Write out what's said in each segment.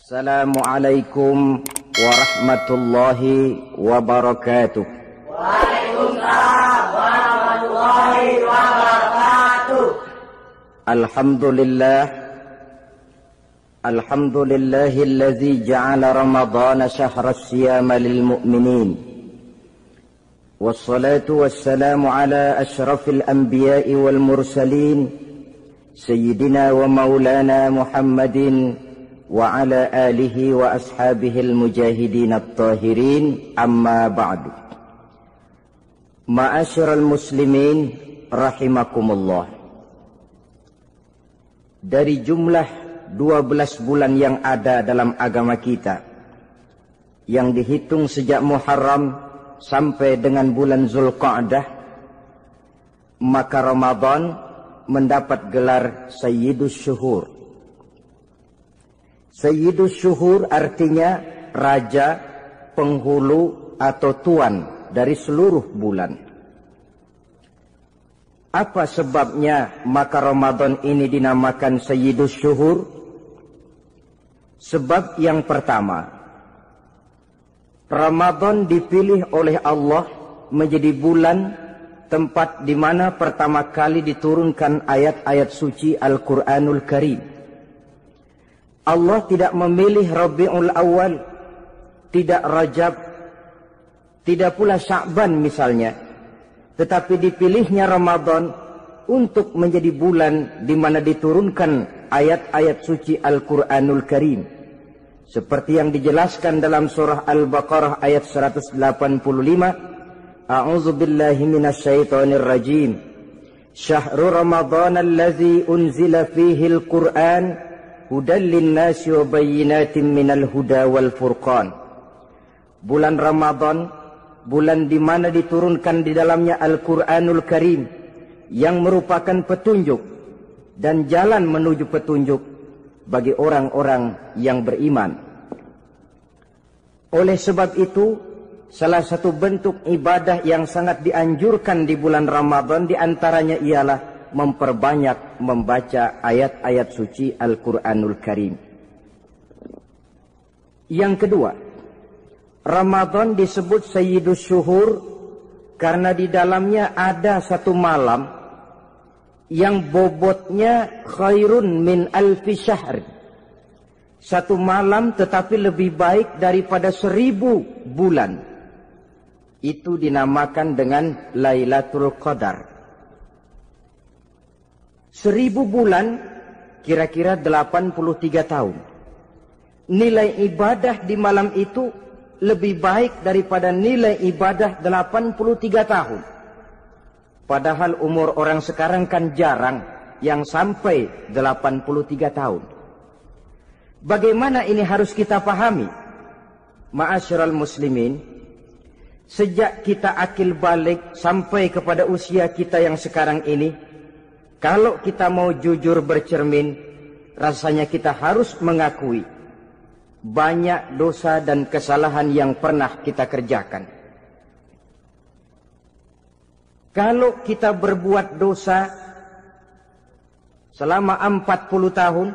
Assalamualaikum warahmatullahi wabarakatuh. Waalaikumsalam warahmatullahi wabarakatuh. Alhamdulillahilladzi ja'ala ramadhana syahras siyama lil mu'minin. Wassalatu wassalamu ala asyrafil anbiya'i wal mursalin sayyidina wa maulana Muhammadin wa ala alihi wa ashabihil mujahidin at-tahirin, amma ba'du. Ma'asyiral muslimin rahimakumullah. Dari jumlah 12 bulan yang ada dalam agama kita, yang dihitung sejak Muharram sampai dengan bulan Zulqa'dah, maka Ramadan mendapat gelar Sayyidus Syuhur. Sayyidus Syuhur artinya raja, penghulu atau tuan dari seluruh bulan. Apa sebabnya maka Ramadan ini dinamakan Sayyidus Syuhur? Sebab yang pertama, Ramadan dipilih oleh Allah menjadi bulan tempat di mana pertama kali diturunkan ayat-ayat suci Al-Quranul Karim. Allah tidak memilih Rabiul Awal, tidak Rajab, tidak pula Sya'ban misalnya, tetapi dipilihnya Ramadan untuk menjadi bulan di mana diturunkan ayat-ayat suci Al-Quranul Karim. Seperti yang dijelaskan dalam surah Al-Baqarah ayat 185, A'udzu billahi minasyaitonir rajim. Syahrul Ramadan allazi unzila fihi al-Qur'an hudan linnasi wa bayyinatin minal huda wal furqan. Bulan Ramadan, bulan di mana diturunkan di dalamnya Al-Qur'anul Karim yang merupakan petunjuk dan jalan menuju petunjuk bagi orang-orang yang beriman. Oleh sebab itu, salah satu bentuk ibadah yang sangat dianjurkan di bulan Ramadan diantaranya ialah memperbanyak membaca ayat-ayat suci Al-Quranul Karim. Yang kedua, Ramadan disebut Sayyidus Syuhur karena di dalamnya ada satu malam yang bobotnya khairun min alfi syahr. Satu malam tetapi lebih baik daripada 1000 bulan. Itu dinamakan dengan Lailatul Qadar. 1000 bulan kira-kira 83 tahun. Nilai ibadah di malam itu lebih baik daripada nilai ibadah 83 tahun. Padahal umur orang sekarang kan jarang yang sampai 83 tahun. Bagaimana ini harus kita pahami? Ma'asyiral muslimin, sejak kita akil balik sampai kepada usia kita yang sekarang ini, kalau kita mau jujur bercermin, rasanya kita harus mengakui banyak dosa dan kesalahan yang pernah kita kerjakan. Kalau kita berbuat dosa selama 40 tahun,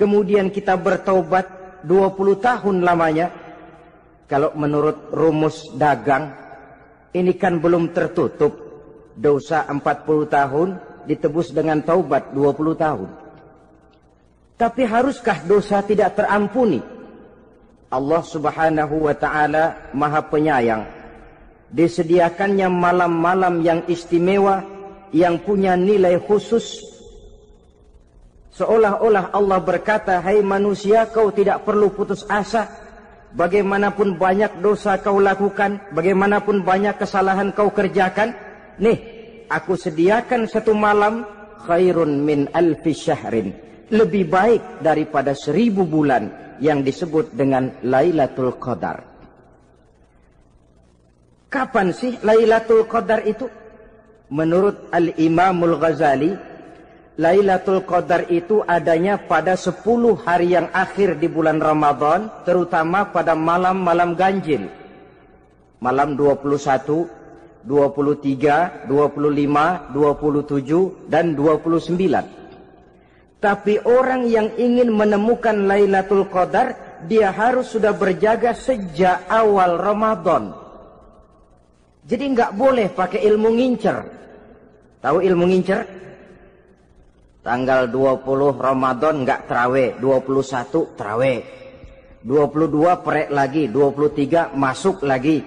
kemudian kita bertaubat 20 tahun lamanya, kalau menurut rumus dagang, ini kan belum tertutup. Dosa 40 tahun ditebus dengan taubat 20 tahun. Tapi haruskah dosa tidak terampuni? Allah Subhanahu wa ta'ala Maha Penyayang. Disediakannya malam-malam yang istimewa, yang punya nilai khusus. Seolah-olah Allah berkata, hai manusia, kau tidak perlu putus asa. Bagaimanapun banyak dosa kau lakukan, bagaimanapun banyak kesalahan kau kerjakan, nih, aku sediakan satu malam khairun min alfi syahrin. Lebih baik daripada 1000 bulan yang disebut dengan Lailatul Qadar. Kapan sih Lailatul Qadar itu? Menurut Al-Imamul Ghazali, Lailatul Qadar itu adanya pada 10 hari yang akhir di bulan Ramadan, terutama pada malam-malam ganjil. Malam 21, 23, 25, 27, dan 29. Tapi orang yang ingin menemukan Lailatul Qadar, dia harus sudah berjaga sejak awal Ramadan. Jadi nggak boleh pakai ilmu ngincer. Tahu ilmu ngincer? Tanggal 20 Ramadan nggak terawih, 21 terawih, 22 perek lagi, 23 masuk lagi,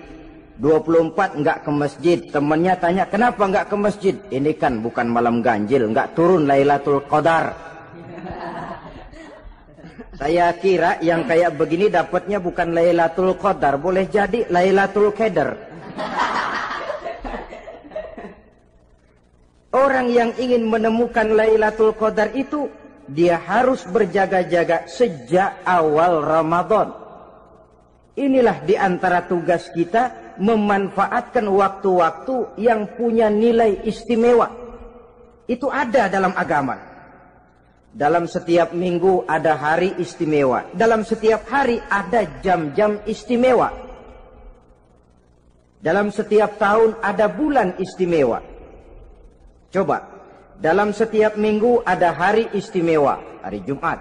24 nggak ke masjid. Temannya tanya, kenapa nggak ke masjid? Ini kan bukan malam ganjil, nggak turun Lailatul Qadar. Saya kira yang kayak begini dapatnya bukan Lailatul Qadar, boleh jadi Lailatul Qadar. Orang yang ingin menemukan Lailatul Qadar itu, dia harus berjaga-jaga sejak awal Ramadan. Inilah di antara tugas kita, memanfaatkan waktu-waktu yang punya nilai istimewa. Itu ada dalam agama. Dalam setiap minggu ada hari istimewa. Dalam setiap hari ada jam-jam istimewa. Dalam setiap tahun ada bulan istimewa. Coba, dalam setiap minggu ada hari istimewa, hari Jumat.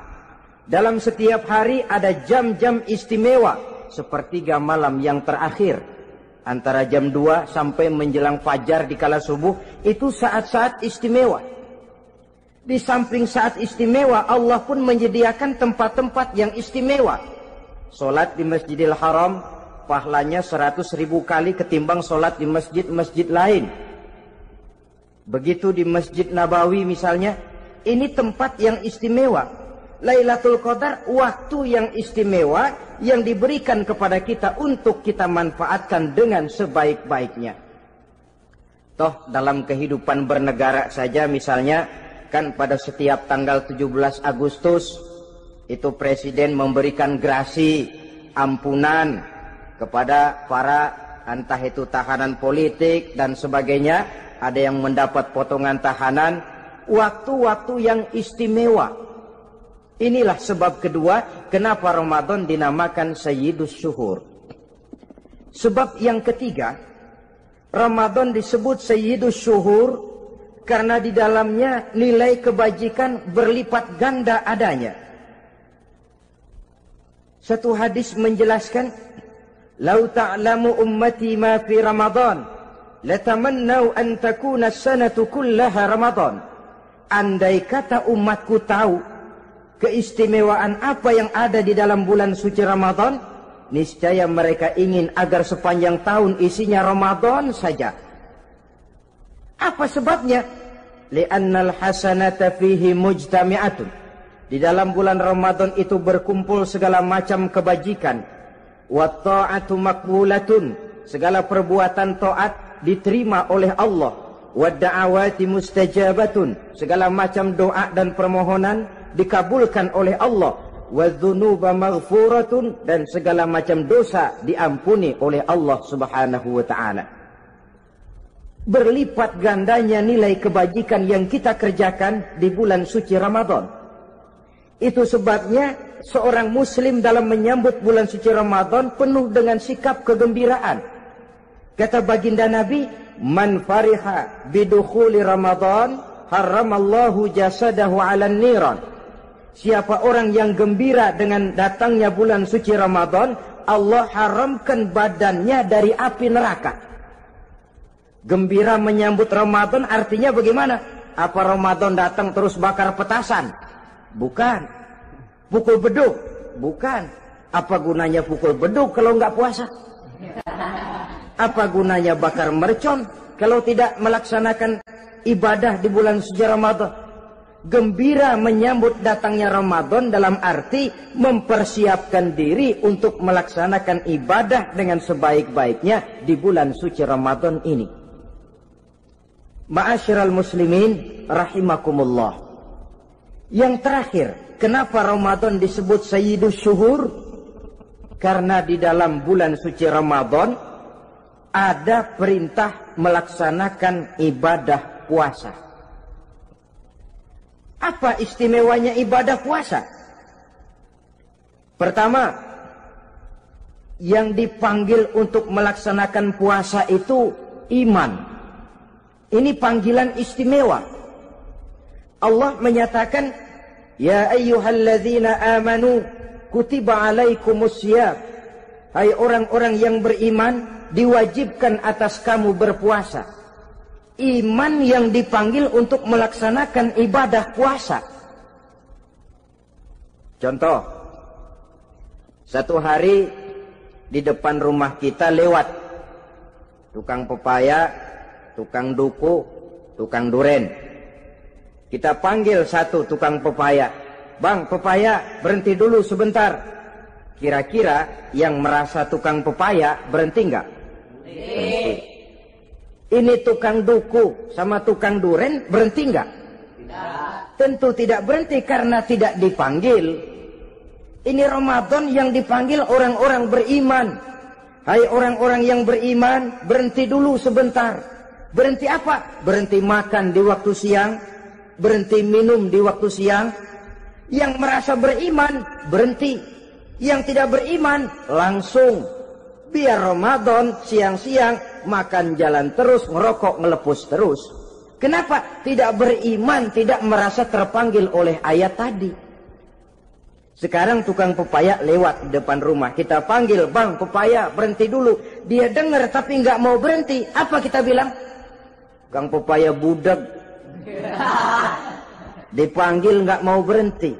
Dalam setiap hari ada jam-jam istimewa, sepertiga malam yang terakhir. Antara jam 2 sampai menjelang fajar di kala subuh, itu saat-saat istimewa. Di samping saat istimewa, Allah pun menyediakan tempat-tempat yang istimewa. Solat di Masjidil Haram, pahalanya 100.000 kali ketimbang solat di masjid-masjid lain. Begitu di Masjid Nabawi misalnya, ini tempat yang istimewa. Lailatul Qadar, waktu yang istimewa yang diberikan kepada kita untuk kita manfaatkan dengan sebaik-baiknya. Toh dalam kehidupan bernegara saja misalnya, kan pada setiap tanggal 17 Agustus itu presiden memberikan grasi ampunan kepada para entah itu tahanan politik dan sebagainya. Ada yang mendapat potongan tahanan. Waktu-waktu yang istimewa. Inilah sebab kedua kenapa Ramadan dinamakan Sayyidus Syuhur. Sebab yang ketiga, Ramadan disebut Sayyidus Syuhur karena di dalamnya nilai kebajikan berlipat ganda adanya. Satu hadis menjelaskan, "Lau ta'lamu ummati ma fi Ramadan, latamannau an takuna as-sanatu kullaha Ramadan." Andai kata umatku tahu keistimewaan apa yang ada di dalam bulan suci Ramadan, niscaya mereka ingin agar sepanjang tahun isinya Ramadan saja. Apa sebabnya? Li'annal hasanata fihi mujtami'atun. Di dalam bulan Ramadan itu berkumpul segala macam kebajikan. Wa ta'atu maqbulatun. Segala perbuatan taat diterima oleh Allah. Wa da'awati mustajabatun. Segala macam doa dan permohonan dikabulkan oleh Allah. Wa dzunuba maghfuratun. Dan segala macam dosa diampuni oleh Allah Subhanahu wa ta'ala. Berlipat gandanya nilai kebajikan yang kita kerjakan di bulan suci Ramadan. Itu sebabnya seorang muslim dalam menyambut bulan suci Ramadan penuh dengan sikap kegembiraan. Kata baginda Nabi, "Man fariha bidukhuli Ramadan, haramallahu jasadahu 'alan niran." Siapa orang yang gembira dengan datangnya bulan suci Ramadan, Allah haramkan badannya dari api neraka. Gembira menyambut Ramadan artinya bagaimana? Apa Ramadan datang terus bakar petasan? Bukan. Pukul beduk? Bukan. Apa gunanya pukul beduk kalau nggak puasa? Apa gunanya bakar mercon kalau tidak melaksanakan ibadah di bulan suci Ramadan? Gembira menyambut datangnya Ramadan dalam arti mempersiapkan diri untuk melaksanakan ibadah dengan sebaik-baiknya di bulan suci Ramadan ini. Ma'asyiral muslimin rahimakumullah. Yang terakhir, kenapa Ramadan disebut Sayyidus Syuhur? Karena di dalam bulan suci Ramadan ada perintah melaksanakan ibadah puasa. Apa istimewanya ibadah puasa? Pertama, yang dipanggil untuk melaksanakan puasa itu iman. Ini panggilan istimewa. Allah menyatakan, Ya ayyuhalladzina amanu kutiba alaikumusiyam. Hai orang-orang yang beriman, diwajibkan atas kamu berpuasa. Iman yang dipanggil untuk melaksanakan ibadah puasa. Contoh, satu hari di depan rumah kita lewat tukang pepaya, tukang duku, tukang duren. Kita panggil satu tukang pepaya. Bang, pepaya, berhenti dulu sebentar. Kira-kira yang merasa tukang pepaya berhenti enggak? Berhenti. Ini tukang duku sama tukang duren berhenti enggak? Tidak. Tentu tidak berhenti karena tidak dipanggil. Ini Ramadan yang dipanggil orang-orang beriman. Hai orang-orang yang beriman, berhenti dulu sebentar. Berhenti apa? Berhenti makan di waktu siang, berhenti minum di waktu siang. Yang merasa beriman, berhenti. Yang tidak beriman, langsung. Biar Ramadan siang-siang makan jalan terus, ngerokok, ngelepus terus. Kenapa? Tidak beriman, tidak merasa terpanggil oleh ayat tadi. Sekarang tukang pepaya lewat di depan rumah. Kita panggil, bang pepaya berhenti dulu. Dia dengar tapi nggak mau berhenti. Apa kita bilang? Kang pepaya budak. Dipanggil nggak mau berhenti.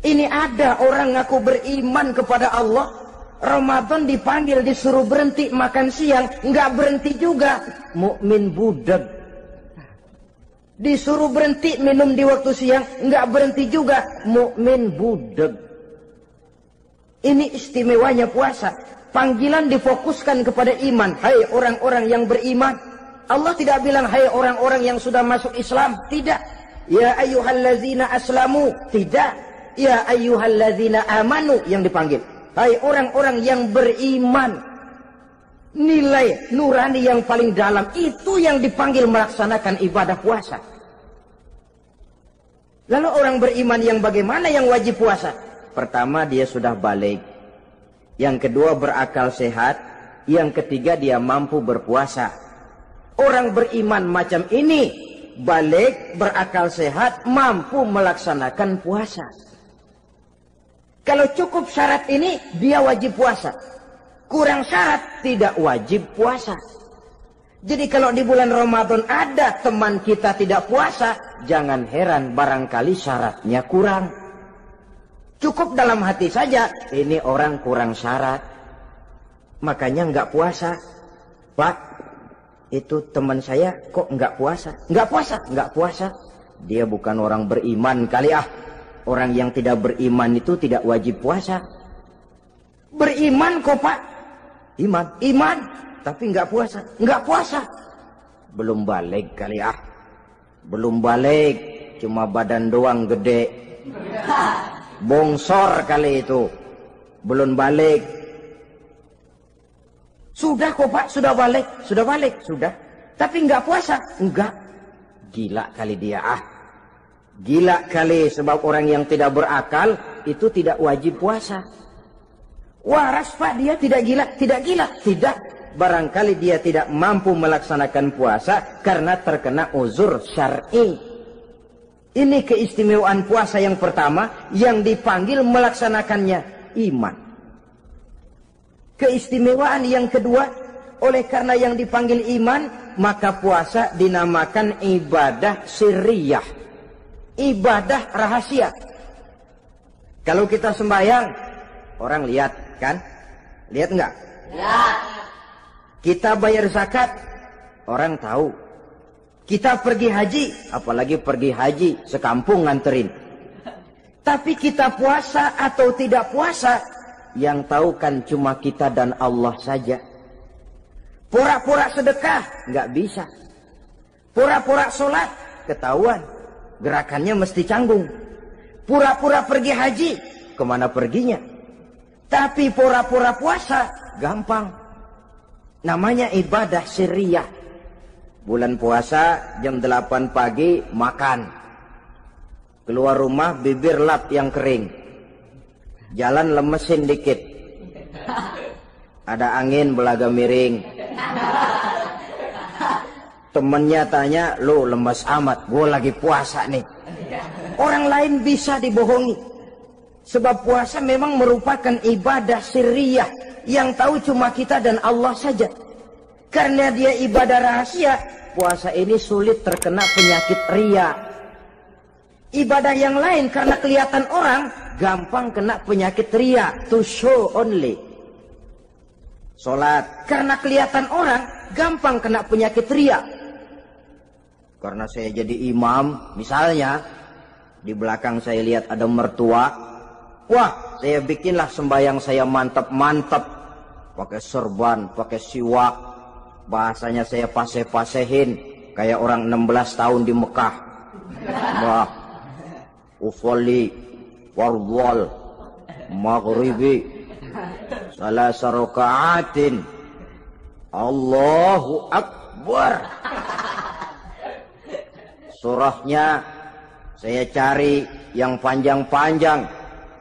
Ini ada orang ngaku beriman kepada Allah. Ramadan dipanggil disuruh berhenti makan siang, nggak berhenti juga. Mukmin budak. Disuruh berhenti minum di waktu siang, nggak berhenti juga. Mukmin budak. Ini istimewanya puasa. Panggilan difokuskan kepada iman. Hai orang-orang yang beriman. Allah tidak bilang hai orang-orang yang sudah masuk Islam. Tidak. Ya ayyuhallazina aslamu. Tidak. Ya ayyuhallazina amanu yang dipanggil. Hai orang-orang yang beriman. Nilai nurani yang paling dalam itu yang dipanggil melaksanakan ibadah puasa. Lalu orang beriman yang bagaimana yang wajib puasa? Pertama dia sudah balik. Yang kedua berakal sehat. Yang ketiga dia mampu berpuasa. Orang beriman macam ini balik, berakal sehat, mampu melaksanakan puasa. Kalau cukup syarat ini, dia wajib puasa. Kurang syarat, tidak wajib puasa. Jadi kalau di bulan Ramadan ada teman kita tidak puasa, jangan heran barangkali syaratnya kurang. Cukup dalam hati saja, ini orang kurang syarat. Makanya nggak puasa. Pak, itu teman saya kok nggak puasa? Nggak puasa, nggak puasa. Dia bukan orang beriman kali ah. Orang yang tidak beriman itu tidak wajib puasa. Beriman kok pak? Iman. Tapi nggak puasa. Nggak puasa. Belum balik kali ah. Belum balik. Cuma badan doang gede. Bongsor kali itu. Belum balik. Sudah kok pak, sudah balik. Sudah balik, sudah. Tapi nggak puasa. Enggak. Gila kali dia ah. Gila kali sebab orang yang tidak berakal itu tidak wajib puasa. Waras pak dia tidak gila. Tidak gila. Tidak. Barangkali dia tidak mampu melaksanakan puasa karena terkena uzur syar'i. Ini keistimewaan puasa yang pertama yang dipanggil melaksanakannya iman. Keistimewaan yang kedua, oleh karena yang dipanggil iman, maka puasa dinamakan ibadah sirriyah. Ibadah rahasia. Kalau kita sembahyang, orang lihat kan? Lihat enggak? Lihat. Kita bayar zakat, orang tahu. Kita pergi haji, apalagi pergi haji, sekampung nganterin. Tapi kita puasa atau tidak puasa, yang tahu kan cuma kita dan Allah saja. Pura-pura sedekah, nggak bisa. Pura-pura sholat, ketahuan. Gerakannya mesti canggung. Pura-pura pergi haji, kemana perginya? Tapi pura-pura puasa, gampang. Namanya ibadah sirriyah. Bulan puasa, jam 8 pagi, makan. Keluar rumah, bibir lap yang kering. Jalan lemesin dikit. Ada angin, belaga miring. Temennya tanya, lu lemes amat, gue lagi puasa nih. Orang lain bisa dibohongi. Sebab puasa memang merupakan ibadah sirriyah yang tahu cuma kita dan Allah saja. Karena dia ibadah rahasia, puasa ini sulit terkena penyakit riya. Ibadah yang lain karena kelihatan orang, gampang kena penyakit riya, to show only. Sholat karena kelihatan orang, gampang kena penyakit riya. Karena saya jadi imam, misalnya di belakang saya lihat ada mertua, wah saya bikinlah sembahyang saya mantap-mantap, pakai serban, pakai siwak, bahasanya saya paseh-pasehin kayak orang 16 tahun di Mekah. Wah, ufolli warwal maghribi salasa raka'atin Allahu Akbar. Surahnya saya cari yang panjang-panjang,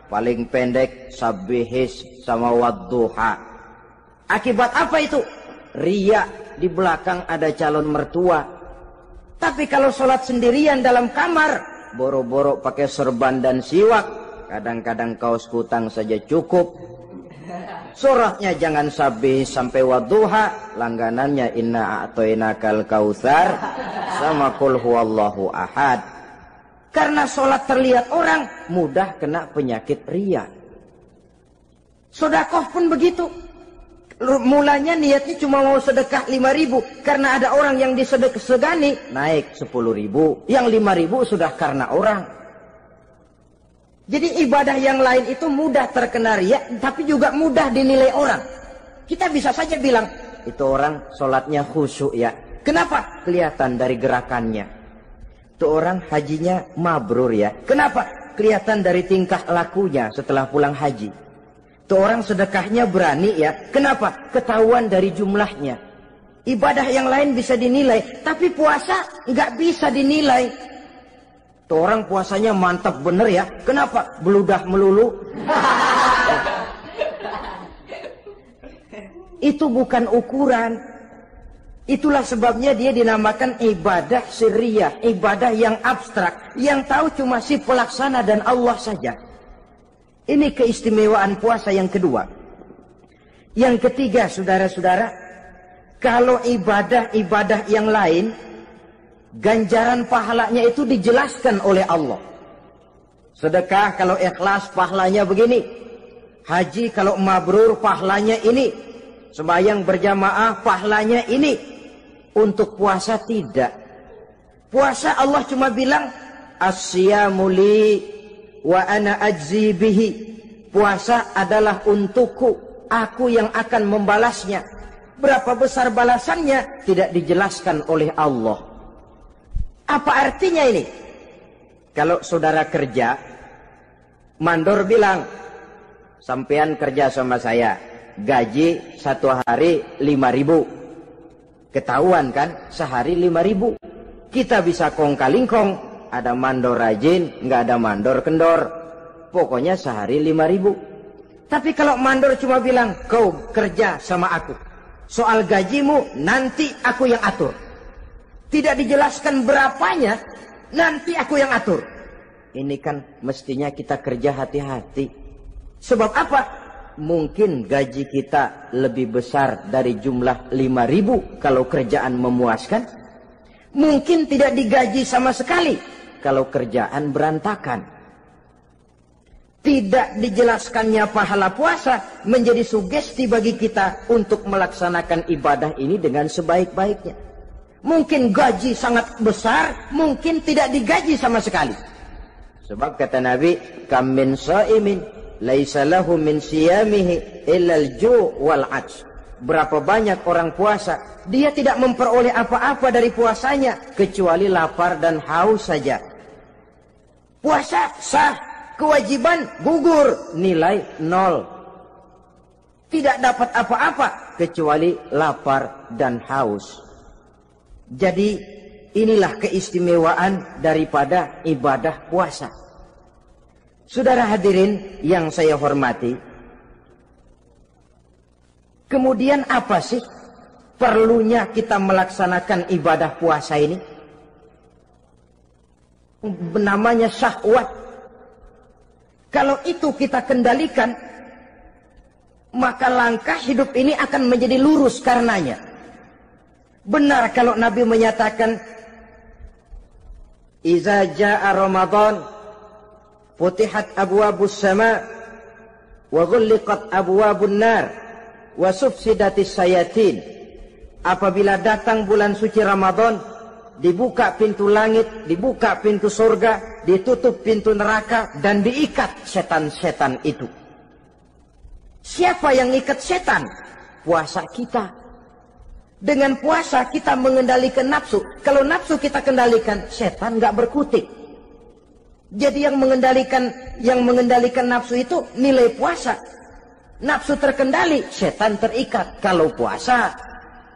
paling pendek sabbihis sama wadduha. Akibat apa itu? Riya, di belakang ada calon mertua. Tapi kalau sholat sendirian dalam kamar, boro-boro pakai serban dan siwak, kadang-kadang kaos kutang saja cukup. Surahnya jangan sabbih sampai wadduha, langganannya inna a'toinakal kautsar sama qul huwallahu ahad. Karena sholat terlihat orang, mudah kena penyakit riya. Sedekah pun begitu. Mulanya niatnya cuma mau sedekah 5.000, karena ada orang yang disedekahani naik 10.000, yang 5.000 sudah karena orang. Jadi ibadah yang lain itu mudah terkena riya, tapi juga mudah dinilai orang. Kita bisa saja bilang, itu orang sholatnya khusyuk ya. Kenapa? Kelihatan dari gerakannya. Itu orang hajinya mabrur ya. Kenapa? Kelihatan dari tingkah lakunya setelah pulang haji. Itu orang sedekahnya berani ya. Kenapa? Ketahuan dari jumlahnya. Ibadah yang lain bisa dinilai, tapi puasa nggak bisa dinilai. Itu orang puasanya mantap bener ya. Kenapa? Beludah melulu. Itu bukan ukuran. Itulah sebabnya dia dinamakan ibadah sirriyah, ibadah yang abstrak, yang tahu cuma si pelaksana dan Allah saja. Ini keistimewaan puasa yang kedua. Yang ketiga, saudara-saudara, kalau ibadah-ibadah yang lain, ganjaran pahalanya itu dijelaskan oleh Allah. Sedekah kalau ikhlas pahalanya begini. Haji kalau mabrur pahalanya ini. Sembahyang berjamaah pahalanya ini. Untuk puasa tidak. Puasa Allah cuma bilang as-siyamu li wa ana ajzi bihi. Puasa adalah untukku, aku yang akan membalasnya. Berapa besar balasannya tidak dijelaskan oleh Allah. Apa artinya ini? Kalau saudara kerja, mandor bilang, sampean kerja sama saya, gaji satu hari 5.000. Ketahuan kan, sehari 5.000. Kita bisa kong kalingkong, ada mandor rajin, nggak ada mandor kendor. Pokoknya sehari 5.000. Tapi kalau mandor cuma bilang, kau kerja sama aku, soal gajimu nanti aku yang atur. Tidak dijelaskan berapanya, nanti aku yang atur. Ini kan mestinya kita kerja hati-hati. Sebab apa? Mungkin gaji kita lebih besar dari jumlah 5.000 kalau kerjaan memuaskan. Mungkin tidak digaji sama sekali kalau kerjaan berantakan. Tidak dijelaskannya pahala puasa menjadi sugesti bagi kita untuk melaksanakan ibadah ini dengan sebaik-baiknya. Mungkin gaji sangat besar, mungkin tidak digaji sama sekali. Sebab kata Nabi, kam min shaimin laisa lahu min siyamihi illa al-ju' wal 'atsh. Berapa banyak orang puasa, dia tidak memperoleh apa-apa dari puasanya kecuali lapar dan haus saja. Puasa sah, kewajiban gugur, nilai 0. Tidak dapat apa-apa kecuali lapar dan haus. Jadi inilah keistimewaan daripada ibadah puasa. Saudara hadirin yang saya hormati, kemudian apa sih perlunya kita melaksanakan ibadah puasa ini? namanya syahwat. Kalau itu kita kendalikan, maka langkah hidup ini akan menjadi lurus karenanya. Benar kalau Nabi menyatakan, "Iza jaa Ramadan, futihat abwabus sama, wa ghulliqat abwabun nar, wa sufsidatis sayatin." Apabila datang bulan suci Ramadan, dibuka pintu langit, dibuka pintu surga, ditutup pintu neraka, dan diikat setan-setan itu. Siapa yang ikat setan? Puasa kita. Dengan puasa kita mengendalikan nafsu. Kalau nafsu kita kendalikan, setan nggak berkutik. Jadi yang mengendalikan nafsu itu nilai puasa. Nafsu terkendali, setan terikat. Kalau puasa,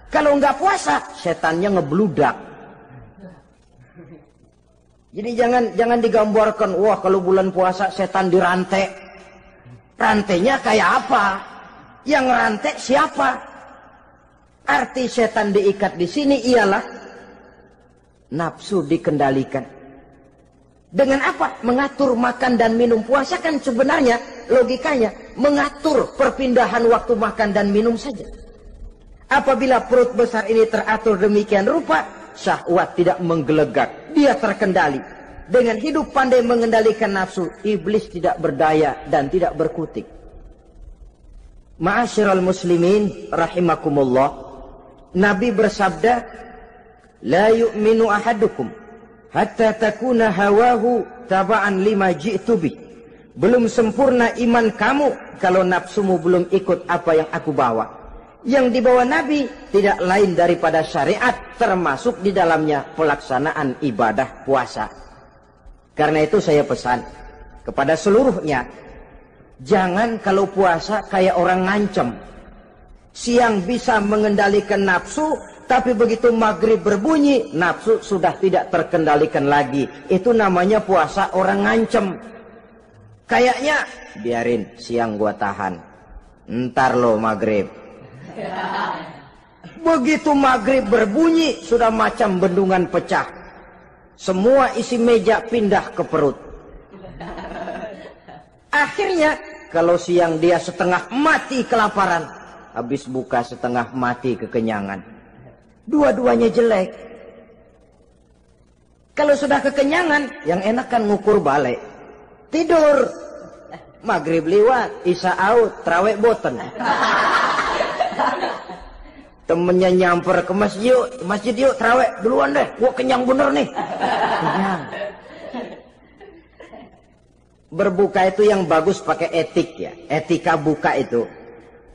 kalau nggak puasa, setannya ngebludak. Jadi jangan digambarkan, wah kalau bulan puasa setan dirantai. Rantainya kayak apa? Yang rantai siapa? Arti setan diikat di sini ialah nafsu dikendalikan. Dengan apa? Mengatur makan dan minum. Puasa kan sebenarnya logikanya mengatur perpindahan waktu makan dan minum saja. Apabila perut besar ini teratur demikian rupa, syahwat tidak menggelegak, dia terkendali. Dengan hidup pandai mengendalikan nafsu, iblis tidak berdaya dan tidak berkutik. Ma'asyiral muslimin rahimakumullah, Nabi bersabda, "La yu'minu ahadukum hatta takuna hawahu taba'an lima ji'tu bih." Belum sempurna iman kamu kalau nafsumu belum ikut apa yang aku bawa. Yang dibawa Nabi tidak lain daripada syariat, termasuk di dalamnya pelaksanaan ibadah puasa. Karena itu saya pesan kepada seluruhnya, jangan kalau puasa kayak orang ngancem. Siang bisa mengendalikan nafsu, tapi begitu maghrib berbunyi, nafsu sudah tidak terkendalikan lagi. Itu namanya puasa orang ngancem. Kayaknya, biarin siang gua tahan, ntar lo maghrib. Begitu maghrib berbunyi, sudah macam bendungan pecah. Semua isi meja pindah ke perut. Akhirnya, kalau siang dia setengah mati kelaparan, habis buka setengah mati kekenyangan. Dua-duanya jelek. Kalau sudah kekenyangan, yang enak kan ngukur balik. Tidur. Maghrib liwat, isya out, tarawih boten. Temennya nyamper ke masjid yuk tarawih duluan deh, gua kenyang bener nih. Kenyang. Berbuka itu yang bagus pakai etik ya. Etika buka itu,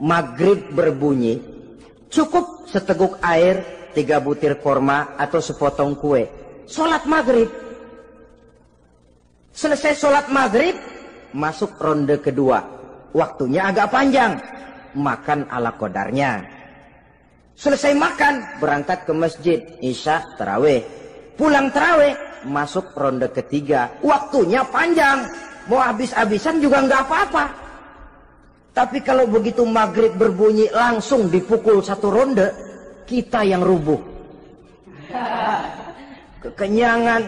maghrib berbunyi, cukup seteguk air, 3 butir korma atau sepotong kue. Sholat maghrib. Selesai sholat maghrib, masuk ronde kedua. Waktunya agak panjang. Makan ala qadarnya. Selesai makan, berangkat ke masjid, isya, tarawih. Pulang tarawih, masuk ronde ketiga. Waktunya panjang. Mau habis-habisan juga nggak apa-apa. Tapi kalau begitu maghrib berbunyi, langsung dipukul 1 ronde, kita yang rubuh. Kekenyangan.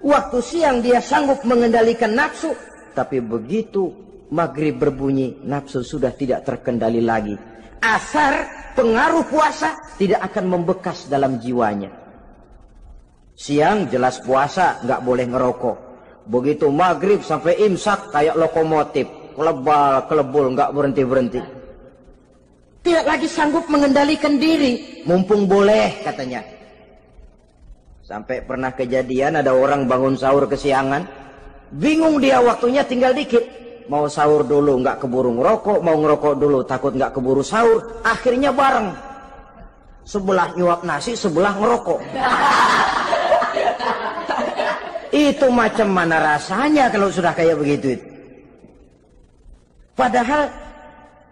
Waktu siang dia sanggup mengendalikan nafsu. Tapi begitu maghrib berbunyi, nafsu sudah tidak terkendali lagi. Asar pengaruh puasa tidak akan membekas dalam jiwanya. Siang jelas puasa, nggak boleh ngerokok. Begitu maghrib sampai imsak kayak lokomotif, kelebul nggak berhenti-berhenti. Tidak lagi sanggup mengendalikan diri, mumpung boleh katanya. Sampai pernah kejadian ada orang bangun sahur kesiangan, bingung dia waktunya tinggal dikit. Mau sahur dulu nggak keburu ngerokok, mau ngerokok dulu takut nggak keburu sahur, akhirnya bareng. Sebelah nyuap nasi, sebelah ngerokok. Itu macam mana rasanya kalau sudah kayak begitu? Padahal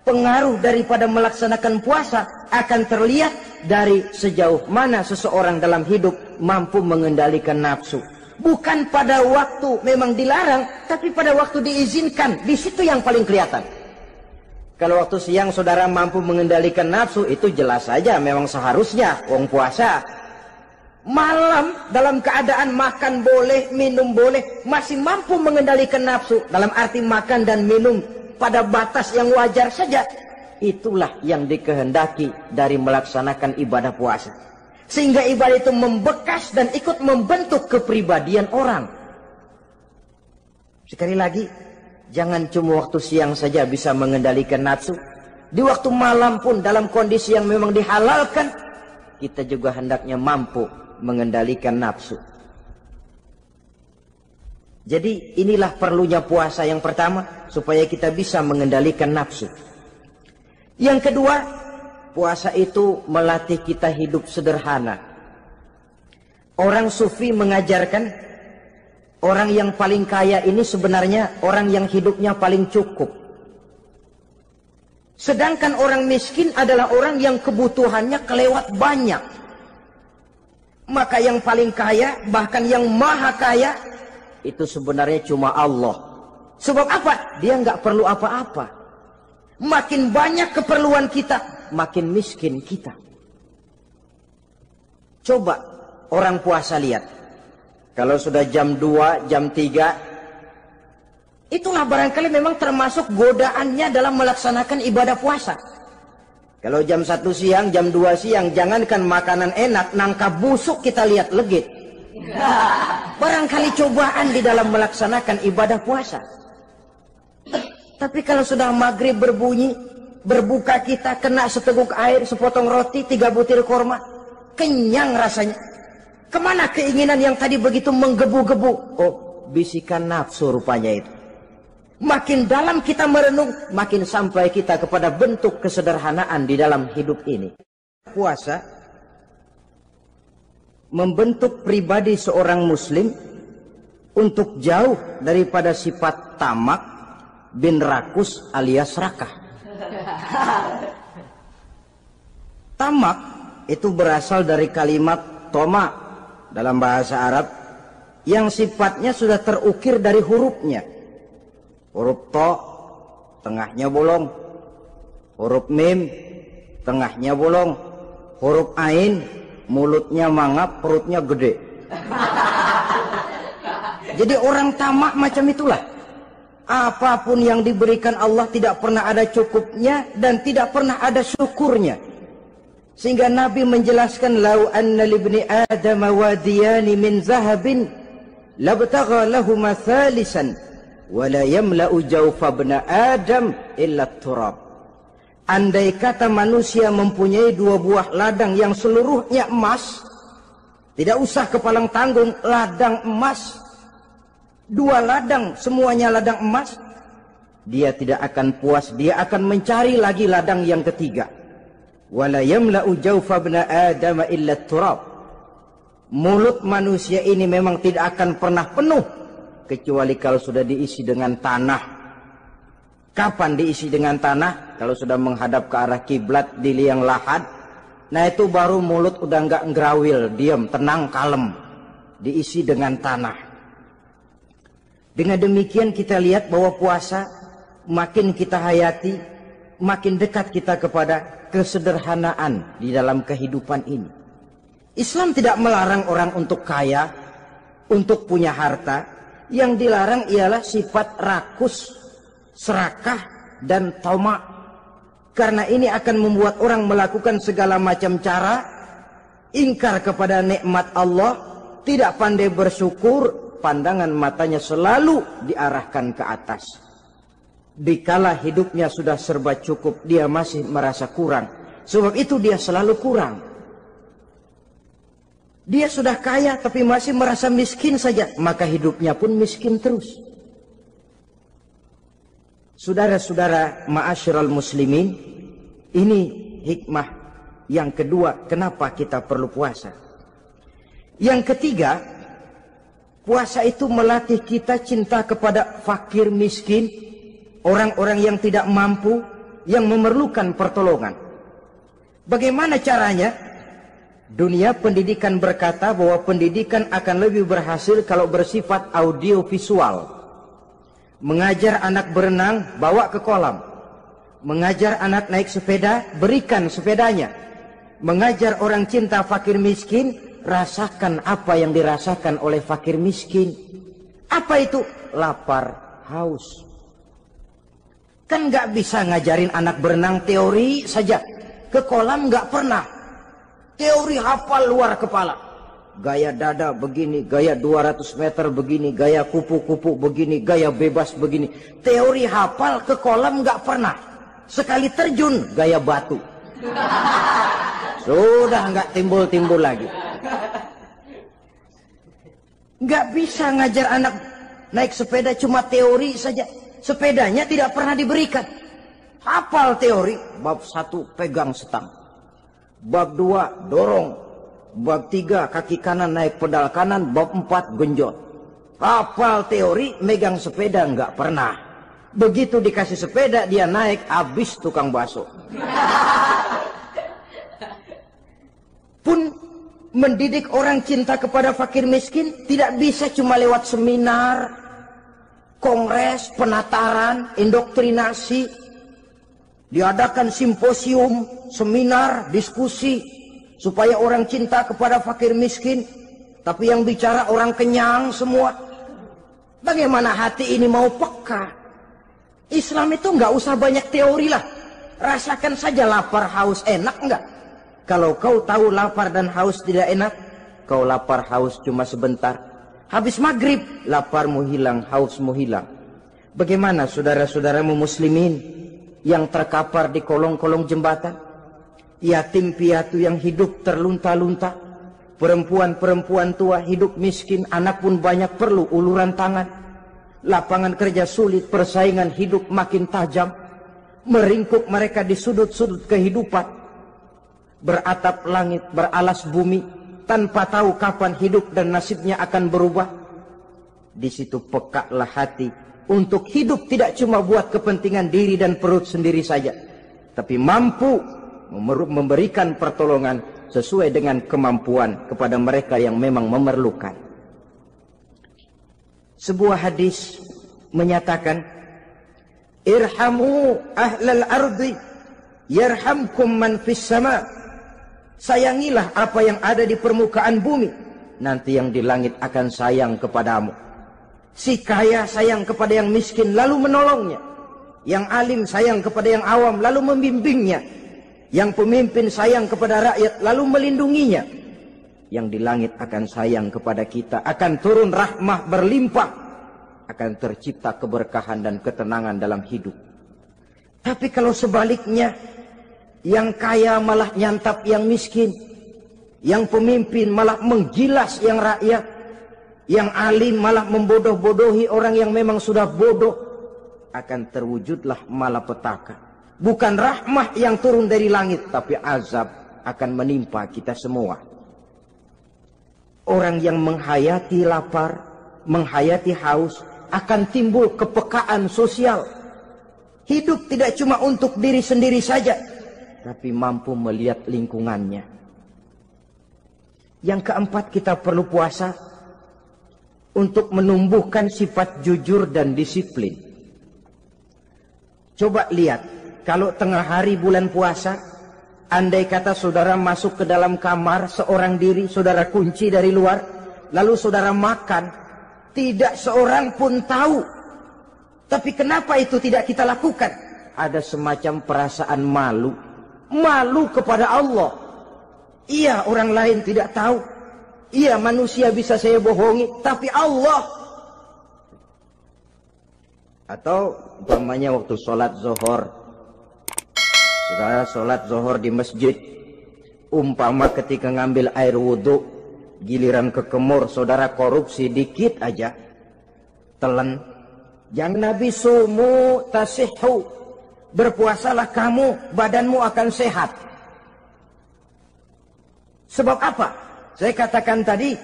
pengaruh daripada melaksanakan puasa akan terlihat dari sejauh mana seseorang dalam hidup mampu mengendalikan nafsu. Bukan pada waktu memang dilarang, tapi pada waktu diizinkan. Di situ yang paling kelihatan. Kalau waktu siang saudara mampu mengendalikan nafsu, itu jelas saja memang seharusnya wong puasa. Malam dalam keadaan makan boleh, minum boleh, masih mampu mengendalikan nafsu, dalam arti makan dan minum pada batas yang wajar saja. Itulah yang dikehendaki dari melaksanakan ibadah puasa. Sehingga ibadah itu membekas dan ikut membentuk kepribadian orang. Sekali lagi, jangan cuma waktu siang saja bisa mengendalikan nafsu. Di waktu malam pun dalam kondisi yang memang dihalalkan, kita juga hendaknya mampu mengendalikan nafsu. Jadi inilah perlunya puasa yang pertama, supaya kita bisa mengendalikan nafsu. Yang kedua, puasa itu melatih kita hidup sederhana. Orang sufi mengajarkan orang yang paling kaya ini sebenarnya orang yang hidupnya paling cukup. Sedangkan orang miskin adalah orang yang kebutuhannya kelewat banyak. Maka yang paling kaya, bahkan yang maha kaya, itu sebenarnya cuma Allah. Sebab apa? Dia nggak perlu apa-apa. Makin banyak keperluan kita, makin miskin kita. Coba orang puasa lihat. Kalau sudah jam 2, jam 3, itulah barangkali memang termasuk godaannya dalam melaksanakan ibadah puasa. Kalau jam 1 siang, jam 2 siang, jangankan makanan enak, nangka busuk kita lihat legit. Barangkali cobaan di dalam melaksanakan ibadah puasa. Tapi kalau sudah maghrib berbunyi, berbuka kita, kena seteguk air, sepotong roti, 3 butir korma, kenyang rasanya. Kemana keinginan yang tadi begitu menggebu-gebu? Oh, bisikan nafsu rupanya itu. Makin dalam kita merenung, makin sampai kita kepada bentuk kesederhanaan di dalam hidup ini. Puasa membentuk pribadi seorang muslim untuk jauh daripada sifat tamak bin rakus alias serakah. Tamak itu berasal dari kalimat toma dalam bahasa Arab yang sifatnya sudah terukir dari hurufnya. Huruf to, tengahnya bolong. Huruf mim, tengahnya bolong. Huruf ain, mulutnya mangap, perutnya gede. Jadi orang tamak macam itulah. Apapun yang diberikan Allah tidak pernah ada cukupnya dan tidak pernah ada syukurnya. Sehingga Nabi menjelaskan, lau anna libni Adam wadiyani min zahabin labtagha lahuma thalisan wala yamla'u jawfa ibna Adam illa turab. Andai kata manusia mempunyai 2 buah ladang yang seluruhnya emas, tidak usah kepalang tanggung, ladang emas, 2 ladang semuanya ladang emas, dia tidak akan puas, dia akan mencari lagi ladang yang ketiga. Wala yamla'u jawfa ibna Adam illa turab. Mulut manusia ini memang tidak akan pernah penuh kecuali kalau sudah diisi dengan tanah. Kapan diisi dengan tanah? Kalau sudah menghadap ke arah kiblat di liang lahat, nah itu baru mulut udah nggak ngerawil, diam, tenang, kalem, diisi dengan tanah. Dengan demikian kita lihat bahwa puasa makin kita hayati, makin dekat kita kepada kesederhanaan di dalam kehidupan ini. Islam tidak melarang orang untuk kaya, untuk punya harta. Yang dilarang ialah sifat rakus, serakah, dan tamak. Karena ini akan membuat orang melakukan segala macam cara, ingkar kepada nikmat Allah, tidak pandai bersyukur, pandangan matanya selalu diarahkan ke atas. Dikala hidupnya sudah serba cukup, dia masih merasa kurang. Sebab itu dia selalu kurang. Dia sudah kaya tapi masih merasa miskin saja, maka hidupnya pun miskin terus. Saudara-saudara ma'asyiral muslimin, ini hikmah yang kedua kenapa kita perlu puasa. Yang ketiga, puasa itu melatih kita cinta kepada fakir miskin, orang-orang yang tidak mampu, yang memerlukan pertolongan. Bagaimana caranya? Dunia pendidikan berkata bahwa pendidikan akan lebih berhasil kalau bersifat audio visual. Mengajar anak berenang, bawa ke kolam. Mengajar anak naik sepeda, berikan sepedanya. Mengajar orang cinta fakir miskin, rasakan apa yang dirasakan oleh fakir miskin. Apa itu? Lapar, haus. Kan nggak bisa ngajarin anak berenang teori saja. Ke kolam nggak pernah. Teori hafal luar kepala. Gaya dada begini, gaya 200 meter begini, gaya kupu-kupu begini, gaya bebas begini. Teori hafal, ke kolam nggak pernah. Sekali terjun, gaya batu. Sudah nggak timbul-timbul lagi. Nggak bisa ngajar anak naik sepeda cuma teori saja. Sepedanya tidak pernah diberikan. Hafal teori, bab 1 pegang setang. Bab 2 dorong. Bab 3 kaki kanan naik pedal kanan. Bab 4 genjot. Hafal teori, megang sepeda nggak pernah. Begitu dikasih sepeda dia naik, habis tukang bakso. Pun mendidik orang cinta kepada fakir miskin tidak bisa cuma lewat seminar, kongres, penataran, indoktrinasi. Diadakan simposium, seminar, diskusi supaya orang cinta kepada fakir miskin, tapi yang bicara orang kenyang semua. Bagaimana hati ini mau peka? Islam itu nggak usah banyak teori lah. Rasakan saja lapar, haus, enak nggak? Kalau kau tahu lapar dan haus tidak enak, kau lapar, haus cuma sebentar. Habis maghrib, laparmu hilang, hausmu hilang. Bagaimana saudara-saudaramu muslimin yang terkapar di kolong-kolong jembatan? Yatim piatu yang hidup terlunta-lunta. Perempuan-perempuan tua hidup miskin, anak pun banyak perlu uluran tangan. Lapangan kerja sulit, persaingan hidup makin tajam. Meringkuk mereka di sudut-sudut kehidupan. Beratap langit, beralas bumi, tanpa tahu kapan hidup dan nasibnya akan berubah. Di situ pekalah hati untuk hidup tidak cuma buat kepentingan diri dan perut sendiri saja, tapi mampu memberikan pertolongan sesuai dengan kemampuan kepada mereka yang memang memerlukan. Sebuah hadis menyatakan, irhamu ahlal ardi yarhamkum man fis sama. Sayangilah apa yang ada di permukaan bumi, nanti yang di langit akan sayang kepadamu. Si kaya sayang kepada yang miskin lalu menolongnya. Yang alim sayang kepada yang awam lalu membimbingnya. Yang pemimpin sayang kepada rakyat lalu melindunginya. Yang di langit akan sayang kepada kita, akan turun rahmah berlimpah, akan tercipta keberkahan dan ketenangan dalam hidup. Tapi kalau sebaliknya, yang kaya malah nyantap yang miskin, yang pemimpin malah menggilas yang rakyat, yang alim malah membodoh-bodohi orang yang memang sudah bodoh, akan terwujudlah malapetaka. Bukan rahmah yang turun dari langit, tapi azab akan menimpa kita semua. Orang yang menghayati lapar, menghayati haus, akan timbul kepekaan sosial. Hidup tidak cuma untuk diri sendiri saja, tapi mampu melihat lingkungannya. Yang keempat, kita perlu puasa untuk menumbuhkan sifat jujur dan disiplin. Coba lihat, kalau tengah hari bulan puasa, andai kata saudara masuk ke dalam kamar seorang diri, saudara kunci dari luar, lalu saudara makan, tidak seorang pun tahu. Tapi kenapa itu tidak kita lakukan? Ada semacam perasaan malu. Malu kepada Allah. Iya, orang lain tidak tahu. Iya, manusia bisa saya bohongi, tapi Allah. Atau umpamanya waktu sholat zuhur, saudara sholat zuhur di masjid, umpama ketika ngambil air wudhu, giliran ke kemur, saudara korupsi dikit aja, telan. Yang Nabi sumu tasihhu, berpuasalah kamu, badanmu akan sehat. Sebab apa? Saya katakan tadi,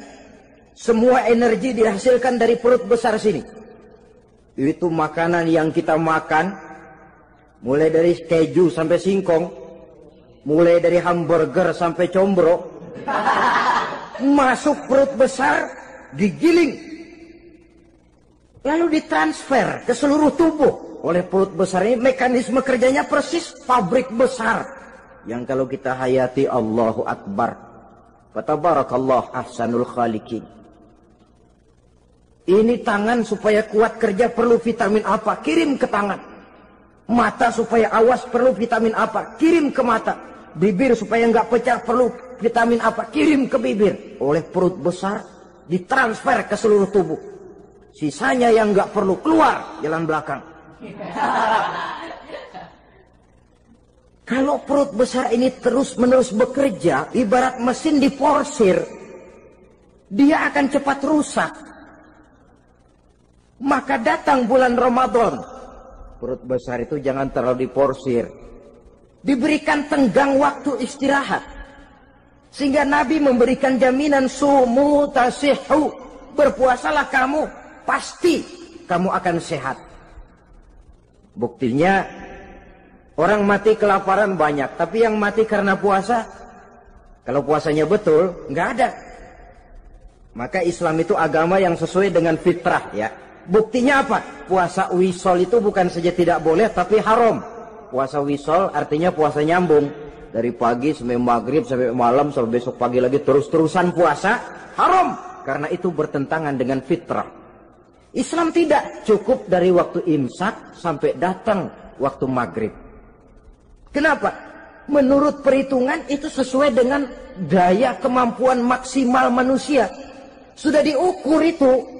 semua energi dihasilkan dari perut besar sini. Itu makanan yang kita makan, mulai dari keju sampai singkong, mulai dari hamburger sampai combro, masuk perut besar, digiling, lalu ditransfer ke seluruh tubuh oleh perut besar ini. Mekanisme kerjanya persis pabrik besar yang kalau kita hayati, Allahu Akbar, Fatabarakallah ahsanul khaliqin. Ini tangan supaya kuat kerja perlu vitamin apa? Kirim ke tangan. Mata supaya awas perlu vitamin apa? Kirim ke mata. Bibir supaya nggak pecah perlu vitamin apa? Kirim ke bibir. Oleh perut besar ditransfer ke seluruh tubuh. Sisanya yang nggak perlu keluar jalan belakang. Kalau perut besar ini terus-menerus bekerja, ibarat mesin diporsir, dia akan cepat rusak. Maka datang bulan Ramadan, perut besar itu jangan terlalu diporsir. Diberikan tenggang waktu istirahat. Sehingga Nabi memberikan jaminan sumu tasihhu. Berpuasalah kamu, pasti kamu akan sehat. Buktinya, orang mati kelaparan banyak, tapi yang mati karena puasa, kalau puasanya betul, nggak ada. Maka Islam itu agama yang sesuai dengan fitrah ya. Buktinya apa? Puasa wisol itu bukan saja tidak boleh, tapi haram. Puasa wisol artinya puasa nyambung. Dari pagi sampai maghrib, sampai malam, sampai besok pagi lagi terus-terusan puasa, haram. Karena itu bertentangan dengan fitrah. Islam tidak cukup dari waktu imsak sampai datang waktu maghrib. Kenapa? Menurut perhitungan itu sesuai dengan daya kemampuan maksimal manusia. Sudah diukur itu.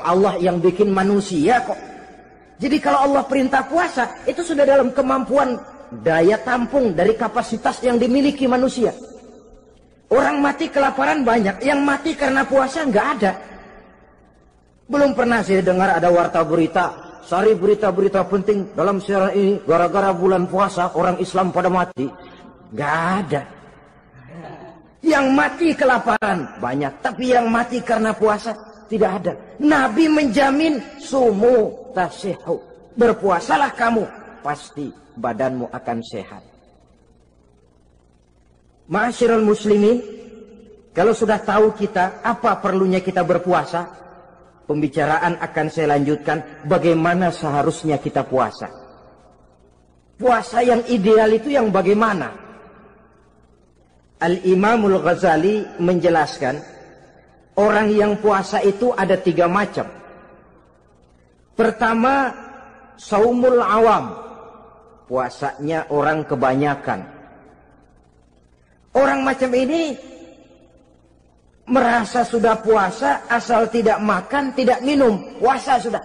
Allah yang bikin manusia kok. Jadi kalau Allah perintah puasa, itu sudah dalam kemampuan daya tampung dari kapasitas yang dimiliki manusia. Orang mati kelaparan banyak, yang mati karena puasa nggak ada. Belum pernah saya dengar ada warta berita, sari berita-berita penting dalam siaran ini, gara-gara bulan puasa orang Islam pada mati. Nggak ada. Yang mati kelaparan banyak, tapi yang mati karena puasa tidak ada. Nabi menjamin sumu tasihhu. Berpuasalah kamu, pasti badanmu akan sehat. Ma'asyiral muslimin, kalau sudah tahu kita apa perlunya kita berpuasa, pembicaraan akan saya lanjutkan bagaimana seharusnya kita puasa. Puasa yang ideal itu yang bagaimana? Al-Imamul Ghazali menjelaskan, orang yang puasa itu ada 3 macam. Pertama, saumul awam. Puasanya orang kebanyakan. Orang macam ini merasa sudah puasa asal tidak makan, tidak minum. Puasa sudah.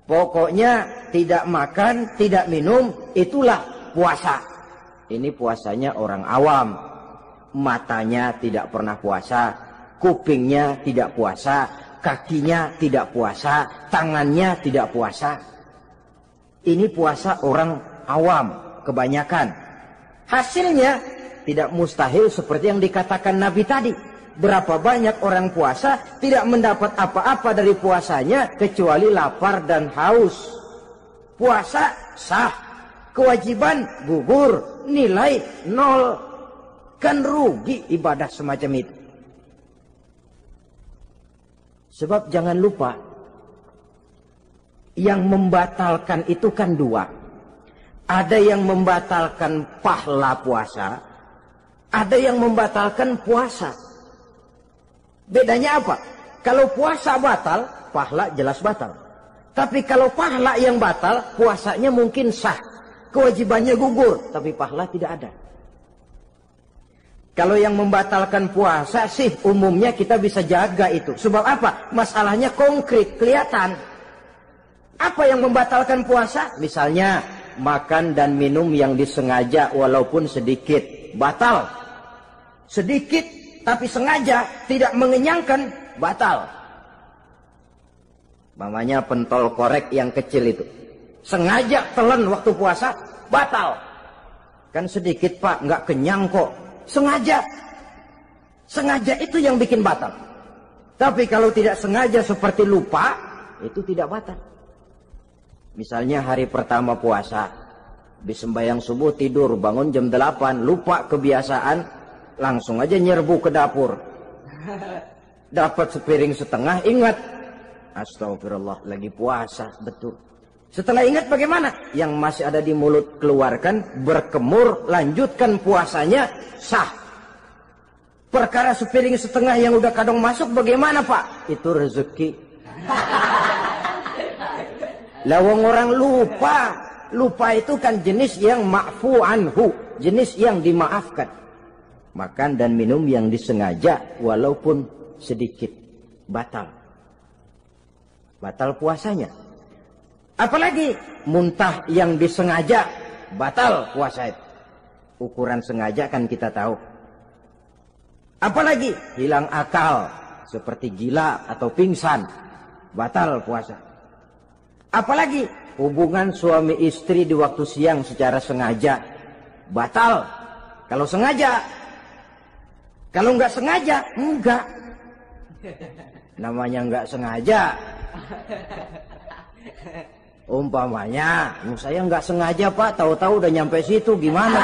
Pokoknya tidak makan, tidak minum, itulah puasa. Ini puasanya orang awam. Matanya tidak pernah puasa, kupingnya tidak puasa, kakinya tidak puasa, tangannya tidak puasa. Ini puasa orang awam, kebanyakan. Hasilnya tidak mustahil seperti yang dikatakan Nabi tadi. Berapa banyak orang puasa tidak mendapat apa-apa dari puasanya kecuali lapar dan haus. Puasa sah, kewajiban gugur, nilai 0. Kan rugi ibadah semacam itu. Sebab jangan lupa, yang membatalkan itu kan 2. Ada yang membatalkan pahala puasa, ada yang membatalkan puasa. Bedanya apa? Kalau puasa batal, pahala jelas batal. Tapi kalau pahala yang batal, puasanya mungkin sah. Kewajibannya gugur, tapi pahala tidak ada. Kalau yang membatalkan puasa sih umumnya kita bisa jaga itu. Sebab apa? Masalahnya konkret, kelihatan. Apa yang membatalkan puasa? Misalnya makan dan minum yang disengaja walaupun sedikit. Batal. Sedikit tapi sengaja tidak mengenyangkan, batal. Mamanya pentol korek yang kecil itu. Sengaja telan waktu puasa, batal. Kan sedikit pak, nggak kenyang kok. Sengaja. Sengaja itu yang bikin batal. Tapi kalau tidak sengaja seperti lupa, itu tidak batal. Misalnya hari pertama puasa, habis sembahyang subuh tidur, bangun jam 8, lupa kebiasaan, langsung aja nyerbu ke dapur. Dapat sepiring setengah, ingat. Astagfirullah, lagi puasa, betul. Setelah ingat bagaimana? Yang masih ada di mulut keluarkan, berkemur, lanjutkan puasanya, sah. Perkara sepiring setengah yang udah kadang masuk bagaimana Pak? Itu rezeki. Lawang orang lupa. Lupa itu kan jenis yang ma'fu anhu, jenis yang dimaafkan. Makan dan minum yang disengaja walaupun sedikit batal. Batal puasanya. Apalagi muntah yang disengaja batal puasa itu. Ukuran sengaja kan kita tahu. Apalagi hilang akal seperti gila atau pingsan, batal puasa. Apalagi hubungan suami istri di waktu siang secara sengaja, batal. Kalau sengaja. Kalau nggak sengaja, enggak. Namanya nggak sengaja. Umpamanya, saya nggak sengaja Pak, tahu-tahu udah nyampe situ, gimana?